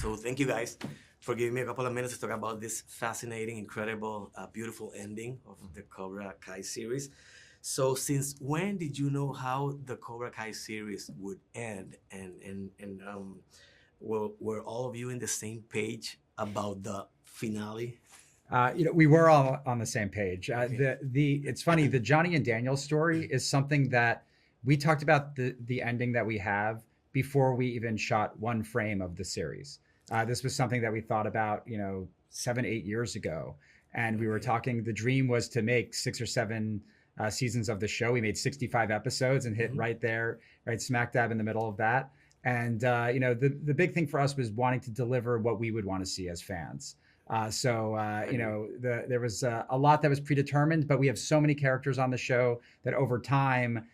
So thank you guys for giving me a couple of minutes to talk about this fascinating, incredible, beautiful ending of the Cobra Kai series. So since when did you know how the Cobra Kai series would end? And were all of you in the same page about the finale? We were all on the same page. Okay. It's funny, the Johnny and Daniel story is something that we talked about the ending that we have before we even shot one frame of the series. This was something that we thought about, 7, 8 years ago, and we were talking. The dream was to make 6 or 7 seasons of the show. We made 65 episodes and hit right there, right smack dab in the middle of that. And the big thing for us was wanting to deliver what we would want to see as fans. There was a lot that was predetermined, but we have so many characters on the show that over time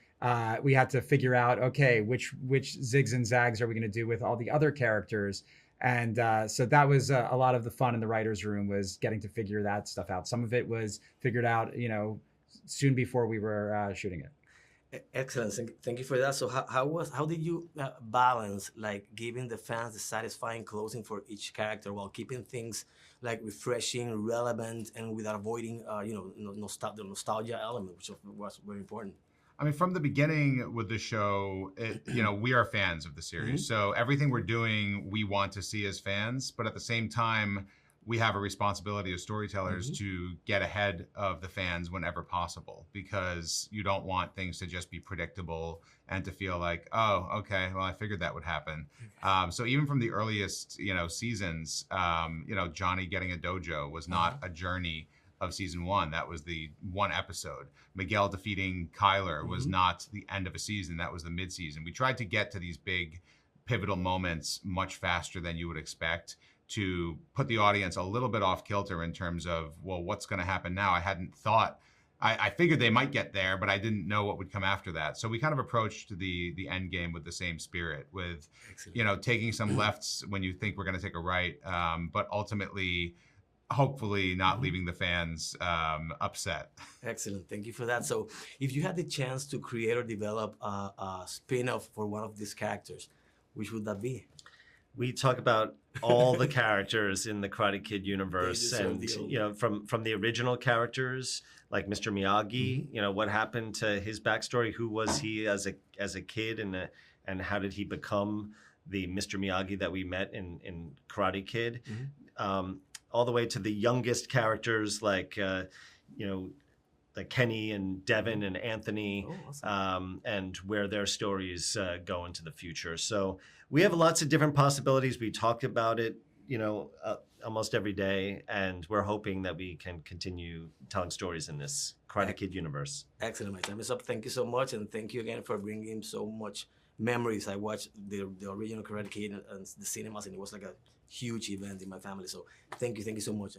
we had to figure out, okay, which zigs and zags are we going to do with all the other characters? And so that was a lot of the fun in the writers' room, was getting to figure that stuff out. Some of it was figured out, soon before we were shooting it. Excellent. Thank you for that. So how did you balance like giving the fans the satisfying closing for each character while keeping things like refreshing, relevant, and without avoiding the nostalgia element, which was very important? I mean, from the beginning with the show, we are fans of the series. So everything we're doing, we want to see as fans. But at the same time, we have a responsibility as storytellers to get ahead of the fans whenever possible, because you don't want things to just be predictable and to feel like, oh, okay, well, I figured that would happen. So even from the earliest, seasons, Johnny getting a dojo was not a journey of season 1. That was the one episode. Miguel defeating Kyler was not the end of a season. That was the mid-season. We tried to get to these big pivotal moments much faster than you would expect, to put the audience a little bit off kilter in terms of, well, what's going to happen now? I hadn't thought, I figured they might get there, but I didn't know what would come after that. So we kind of approached the end game with the same spirit, with, taking some lefts when you think we're going to take a right, but ultimately, hopefully not leaving the fans upset. Excellent. Thank you for that. So if you had the chance to create or develop a spin-off for one of these characters, which would that be? We talk about all the characters in the Karate Kid universe, and from the original characters like Mr. Miyagi, what happened to his backstory, who was he as a kid, and how did he become the Mr. Miyagi that we met in Karate Kid, all the way to the youngest characters like like Kenny and Devin and Anthony, awesome. And where their stories go into the future. So we have lots of different possibilities. We talk about it, almost every day, and we're hoping that we can continue telling stories in this Karate Kid universe. Excellent. My time is up. Thank you so much, and thank you again for bringing so much memories. I watched the original Karate Kid and the cinemas, and it was like a huge event in my family. So thank you so much.